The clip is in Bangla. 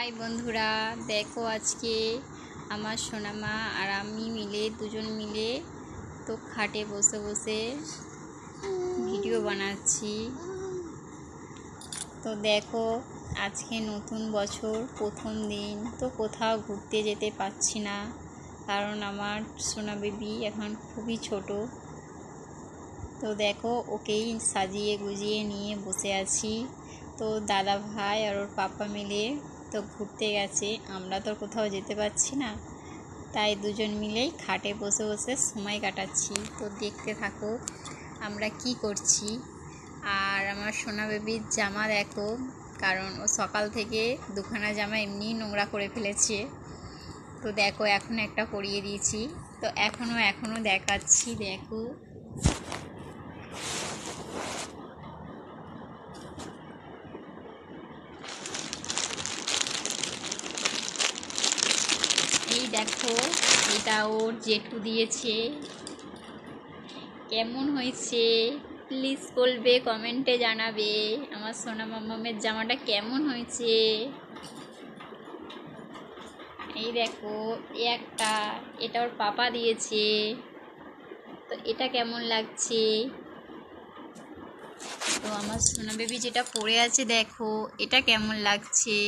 হাই বন্ধুরা, দেখো আজকে আমার সোনামা আর আমি মিলে দুজন মিলে তো খাটে বসে বসে ভিডিও বানাচ্ছি। তো দেখো আজকে নতুন বছর প্রথম দিন, তো কোথাও ঘুরতে যেতে পারছি না, কারণ আমার সোনা বেবি এখন খুবই ছোট। তো দেখো ওকেই সাজিয়ে গুজিয়ে নিয়ে বসে আছি। তো দাদা ভাই আর ওর পাপা মিলে তো ঘুরতে গেছে, আমরা তো কোথাও যেতে পারছি না, তাই দুজন মিলেই খাটে বসে বসে সময় কাটাচ্ছি। তো দেখতে থাকো আমরা কি করছি। আর আমার সোনা বেবির জামা দেখো, কারণ ও সকাল থেকে দুখানা জামা এমনিই নোংরা করে ফেলেছে। তো দেখো এখন একটা পরিয়ে দিয়েছি, তো এখনও দেখাচ্ছি। দেখো এই দেখো, এটা ওর জেঠু দিয়েছে। কেমন হয়েছে প্লিজ বলবে, কমেন্টে জানাবে আমার সোনা মাম্মামের জামাটা কেমন হয়েছে। এই দেখো একটা, এটা ওর পাপা দিয়েছে। তো এটা কেমন লাগছে। তো আমার সোনা বেবি যেটা পরে আছে দেখো, এটা কেমন লাগছে।